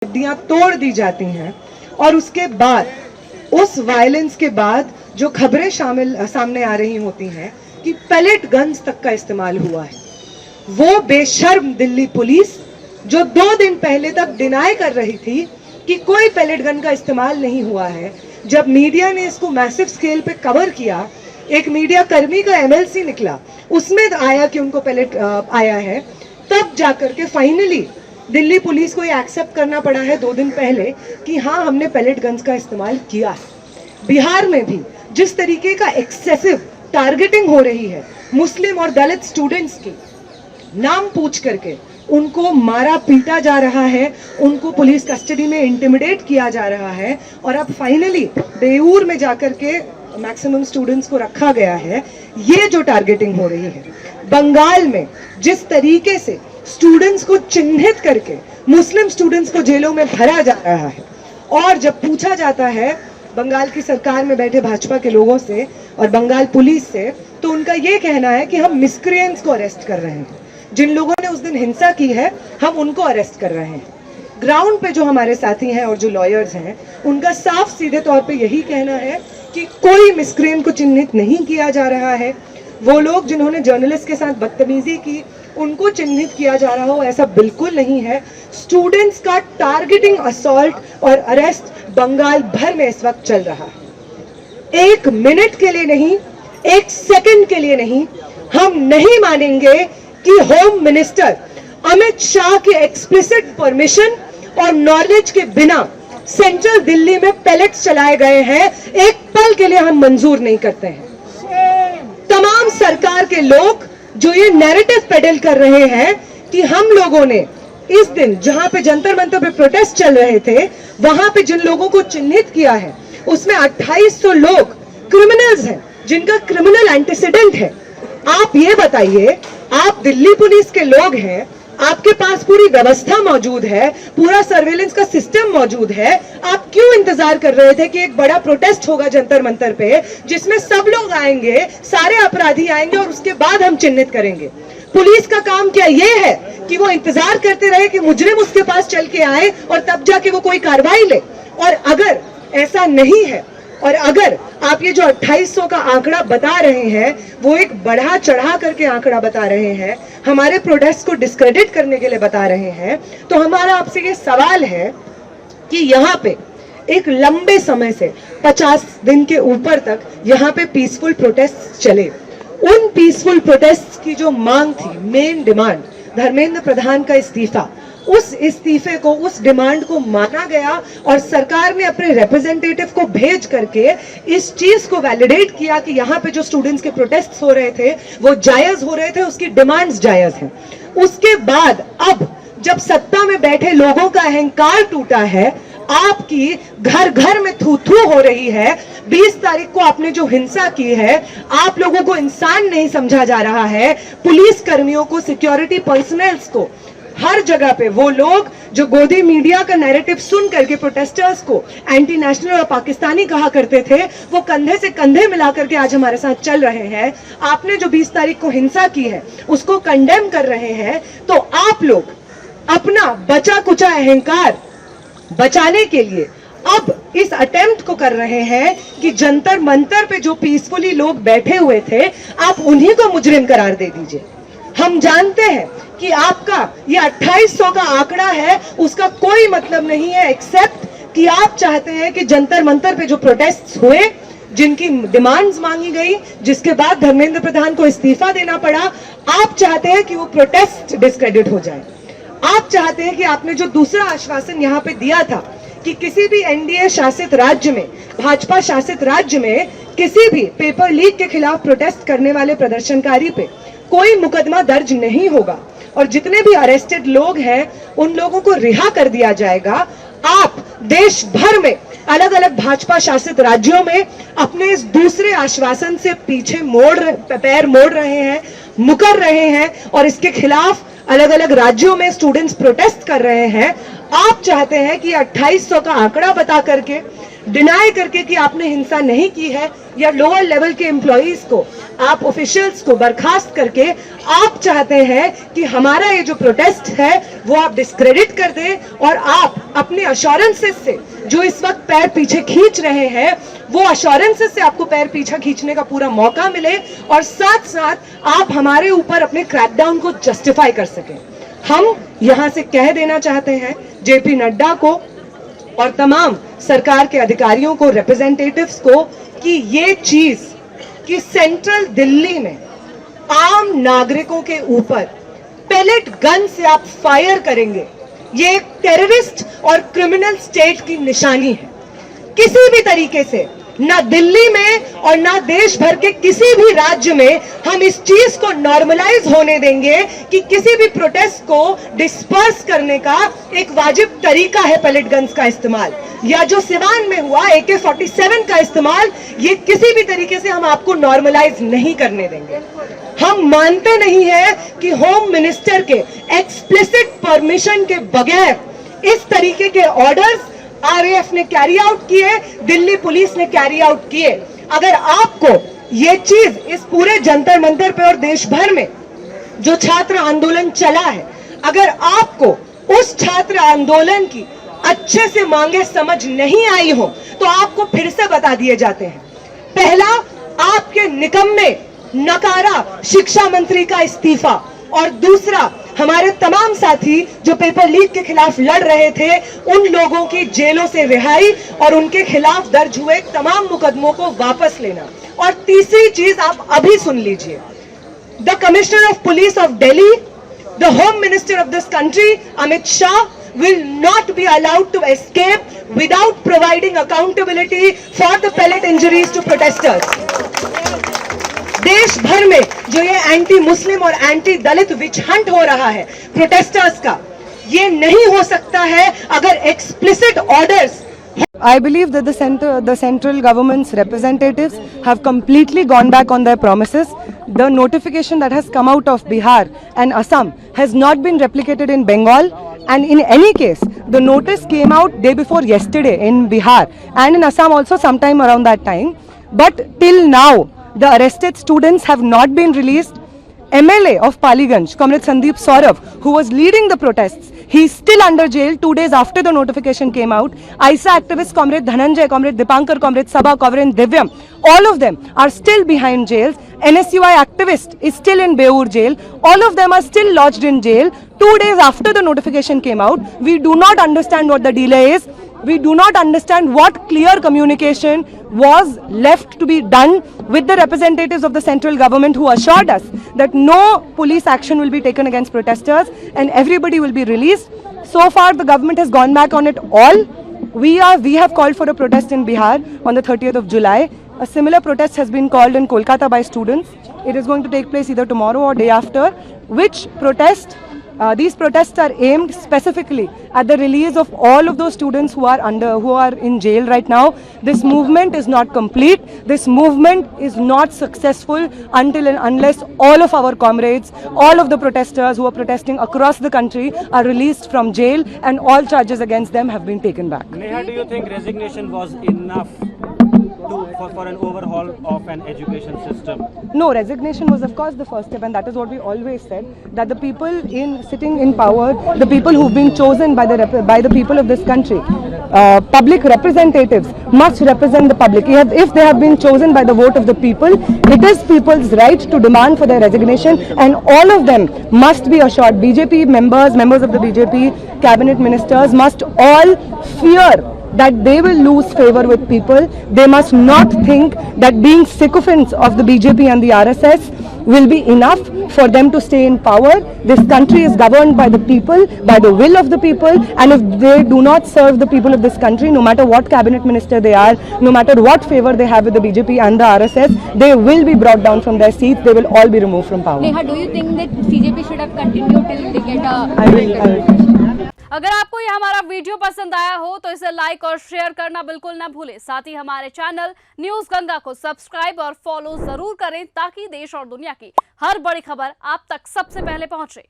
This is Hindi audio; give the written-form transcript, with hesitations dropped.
हड्डियां तोड़ दी जाती हैं और उसके बाद उस वायलेंस के बाद जो खबरें सामने आ रही होती हैं कि पैलेट गन्स तक का इस्तेमाल हुआ है। वो बेशर्म दिल्ली पुलिस जो 2 दिन पहले तक डिनाई कर रही थी कि कोई पैलेट गन का इस्तेमाल नहीं हुआ है, जब मीडिया ने इसको मैसिव स्केल पे कवर किया, एक मीडिया कर्मी का एमएलसी निकला, उसमें आया कि उनको पैलेट आया है, तब जाकर के फाइनली दिल्ली पुलिस को ये एक्सेप्ट करना पड़ा है 2 दिन पहले कि हाँ हमने पैलेट गन्स का इस्तेमाल किया है। बिहार में भी जिस तरीके का एक्सेसिव टारगेटिंग हो रही है मुस्लिम और दलित स्टूडेंट्स की, नाम पूछ करके उनको मारा पीटा जा रहा है, उनको पुलिस कस्टडी में इंटिमिडेट किया जा रहा है और अब फाइनली बेऊर में जाकर के मैक्सिमम स्टूडेंट्स को रखा गया है। ये जो टारगेटिंग हो रही है बंगाल में, जिस तरीके से स्टूडेंट्स को चिन्हित करके मुस्लिम स्टूडेंट्स को जेलों में भरा जा रहा है, और जब पूछा जाता है बंगाल की सरकार में बैठे भाजपा के लोगों से और बंगाल पुलिस से, तो उनका ये कहना है कि हम मिसक्रिएंट्स को अरेस्ट कर रहे हैं, जिन लोगों ने उस दिन हिंसा की है हम उनको अरेस्ट कर रहे हैं। ग्राउंड पे जो हमारे साथी हैं और जो लॉयर्स हैं, उनका साफ सीधे तौर पे यही कहना है कि कोई मिसक्रिएंट को चिन्हित नहीं किया जा रहा है। वो लोग जिन्होंने जर्नलिस्ट के साथ बदतमीजी की उनको चिन्हित किया जा रहा हो, ऐसा बिल्कुल नहीं है। स्टूडेंट्स का टारगेटिंग असॉल्ट और अरेस्ट बंगाल भर में इस वक्त चल रहा है। 1 मिनट के लिए नहीं, 1 सेकंड के लिए नहीं, हम नहीं मानेंगे कि होम मिनिस्टर अमित शाह के एक्सप्लिसिट परमिशन और नॉलेज के बिना सेंट्रल दिल्ली में पैलेट्स चलाए गए हैं, एक पल के लिए हम मंजूर नहीं करते हैं। तमाम सरकार के लोग जो ये नैरेटिव पेडल कर रहे हैं कि हम लोगों ने इस दिन जहां पे जंतर मंतर पे प्रोटेस्ट चल रहे थे, वहां पे जिन लोगों को चिन्हित किया है उसमें 2800 लोग क्रिमिनल्स हैं जिनका क्रिमिनल एंटीसीडेंट है। आप ये बताइए, आप दिल्ली पुलिस के लोग हैं, आपके पास पूरी व्यवस्था मौजूद है, पूरा सर्वेलेंस का सिस्टम मौजूद है, आप क्यों इंतजार कर रहे थे कि एक बड़ा प्रोटेस्ट होगा जंतर मंतर पे जिसमें सब लोग आएंगे, सारे अपराधी आएंगे और उसके बाद हम चिन्हित करेंगे? पुलिस का काम क्या ये है कि वो इंतजार करते रहे कि मुजरिम उसके पास चल के आए और तब जाके वो कोई कार्रवाई ले? और अगर ऐसा नहीं है और अगर आप ये जो 2800 का आंकड़ा बता रहे हैं वो एक बढ़ा चढ़ा करके आंकड़ा बता रहे हैं, हमारे प्रोटेस्ट को डिस्क्रेडिट करने के लिए बता रहे हैं, तो हमारा आपसे ये सवाल है कि यहाँ पे एक लंबे समय से 50 दिन के ऊपर तक यहाँ पे पीसफुल प्रोटेस्ट चले। उन पीसफुल प्रोटेस्ट की जो मांग थी, मेन डिमांड धर्मेंद्र प्रधान का इस्तीफा, उस इस्तीफे को, उस डिमांड को माना गया और सरकार ने अपने रिप्रेजेंटेटिव को भेज करके इस चीज को वैलिडेट किया कि यहाँ पे जो स्टूडेंट्स के प्रोटेस्ट हो रहे थे वो जायज हो रहे थे, उसकी डिमांड्स जायज हैं। उसके बाद अब जब सत्ता में बैठे लोगों का अहंकार टूटा है, आपकी घर घर में थू थू हो रही है, 20 तारीख को आपने जो हिंसा की है, आप लोगों को इंसान नहीं समझा जा रहा है, पुलिस कर्मियों को, सिक्योरिटी पर्सनल्स को, हर जगह पे वो लोग जो गोदी मीडिया का नैरेटिव सुन करके प्रोटेस्टर्स को एंटी नेशनल और पाकिस्तानी कहा करते थे, वो कंधे से कंधे मिला करके आज हमारे साथ चल रहे हैं। आपने जो 20 तारीख को हिंसा की है उसको कंडेम कर रहे हैं, तो आप लोग अपना बचा कुचा अहंकार बचाने के लिए अब इस अटेम्प्ट को कर रहे हैं कि जंतर मंतर पे जो पीसफुली लोग बैठे हुए थे आप उन्हीं को मुजरिम करार दे दीजिए। हम जानते हैं कि आपका ये 2800 का आंकड़ा है, उसका कोई मतलब नहीं है एक्सेप्ट कि आप चाहते हैं कि जंतर मंतर पे जो प्रोटेस्ट हुए, जिनकी डिमांड्स मांगी गई, जिसके बाद धर्मेंद्र प्रधान को इस्तीफा देना पड़ा, आप चाहते हैं कि वो प्रोटेस्ट डिस्क्रेडिट हो जाए। आप चाहते हैं कि आपने जो दूसरा आश्वासन यहाँ पे दिया था कि किसी भी एनडीए शासित राज्य में, भाजपा शासित राज्य में किसी भी पेपर लीक के खिलाफ प्रोटेस्ट करने वाले प्रदर्शनकारी पे कोई मुकदमा दर्ज नहीं होगा और जितने भी अरेस्टेड लोग हैं उन लोगों को रिहा कर दिया जाएगा। आप देश भर में अलग अलग भाजपा शासित राज्यों में अपने इस दूसरे आश्वासन से पीछे पैर मोड़ रहे हैं, मुकर रहे हैं और इसके खिलाफ अलग अलग राज्यों में स्टूडेंट्स प्रोटेस्ट कर रहे हैं। आप चाहते हैं कि 2800 का आंकड़ा बता करके, डिनाई करके कि आपने हिंसा नहीं की है, या लोअर लेवल के एम्प्लॉइज को, आप ऑफिशियल्स को बर्खास्त करके आप चाहते हैं कि हमारा ये जो प्रोटेस्ट है वो आप डिस्क्रेडिट कर दें और आप अपने अश्योरेंसेस से जो इस वक्त पैर पीछे खींच रहे हैं वो अश्योरेंसेस से आपको पैर पीछे खींचने का पूरा मौका मिले और साथ साथ आप हमारे ऊपर अपने क्रैकडाउन को जस्टिफाई कर सकें। हम यहां से कह देना चाहते हैं जेपी नड्डा को और तमाम सरकार के अधिकारियों को, रिप्रेजेंटेटिव्स को, कि ये चीज कि सेंट्रल दिल्ली में आम नागरिकों के ऊपर पेलेट गन से आप फायर करेंगे, ये एक टेररिस्ट और क्रिमिनल स्टेट की निशानी है। किसी भी तरीके से ना दिल्ली में और ना देश भर के किसी भी राज्य में हम इस चीज को नॉर्मलाइज होने देंगे कि किसी भी प्रोटेस्ट को डिस्पर्स करने का एक वाजिब तरीका है पेलेट गन्स का इस्तेमाल, या जो सिवान में हुआ AK-47 का इस्तेमाल, ये किसी भी तरीके से हम आपको नॉर्मलाइज नहीं करने देंगे। हम मानते नहीं है कि होम मिनिस्टर के एक्सप्लिसिट परमिशन के बगैर इस तरीके के ऑर्डर्स RAF ने कैरी आउट किए, दिल्ली पुलिस ने कैरी आउट किए। अगर आपको ये चीज इस पूरे जंतर मंतर पे और देश भर में जो छात्र आंदोलन चला है, अगर आपको उस छात्र आंदोलन की अच्छे से मांगे समझ नहीं आई हो तो आपको फिर से बता दिए जाते हैं। पहला, आपके निकम्मे नकारा शिक्षा मंत्री का इस्तीफा, और दूसरा, हमारे तमाम साथी जो पेपर लीक के खिलाफ लड़ रहे थे उन लोगों की जेलों से रिहाई और उनके खिलाफ दर्ज हुए तमाम मुकदमों को वापस लेना। और तीसरी चीज आप अभी सुन लीजिए, the commissioner of police of Delhi, the home minister of this country Amit Shah will not be allowed to escape without providing accountability for the pellet injuries to protesters. देश भर में जो ये एंटी मुस्लिम और एंटी दलित विच हंट हो रहा है प्रोटेस्टर्स का, ये नहीं हो सकता है अगर explicit orders. I believe that the central government's representatives have completely gone back on their promises. The notification that has come out of Bihar and Assam has not been replicated in Bengal, and in any case the notice came out day before yesterday in Bihar and in Assam also sometime around that time, but till now the arrested students have not been released. MLA of Paliganj, Comrade Sandeep Saurav, who was leading the protests, he is still under jail 2 days after the notification came out. ISA activists Comrade Dhananjay, Comrade Dipankar, Comrade Sabha, Comrade Divyam, all of them are still behind jails. NSUI activist is still in Beur jail. All of them are still lodged in jail 2 days after the notification came out. We do not understand what the delay is. We do not understand what clear communication was left to be done with the representatives of the central government who assured us that no police action will be taken against protesters and everybody will be released. So far the government has gone back on it all. We have called for a protest in Bihar on the 30th of July. A similar protest has been called in Kolkata by students. It is going to take place either tomorrow or day after, which protest these protests are aimed specifically at the release of all of those students who are in jail right now. This movement is not complete. This movement is not successful until and unless all of our comrades, all of the protesters who are protesting across the country are released from jail and all charges against them have been taken back. Neha, do you think resignation was enough for an overhaul of an education system? No, resignation was of course the first step, and that is what we always said, that the people sitting in power, the people who've been chosen by the people of this country, public representatives must represent the public. If they have been chosen by the vote of the people, it is people's right to demand for their resignation, and all of them must be assured. BJP members of the BJP cabinet ministers must all fear that they will lose favor with people. They must not think that being sycophants of the BJP and the RSS will be enough for them to stay in power. This country is governed by the people, by the will of the people, and if they do not serve the people of this country, no matter what cabinet minister they are, no matter what favor they have with the BJP and the RSS, they will be brought down from their seats. They will all be removed from power. Neha, do you think that CJP should have continued till they get a... I will. अगर आपको ये हमारा वीडियो पसंद आया हो तो इसे लाइक और शेयर करना बिल्कुल ना भूलें। साथ ही हमारे चैनल न्यूज गंगा को सब्सक्राइब और फॉलो जरूर करें ताकि देश और दुनिया की हर बड़ी खबर आप तक सबसे पहले पहुंचे।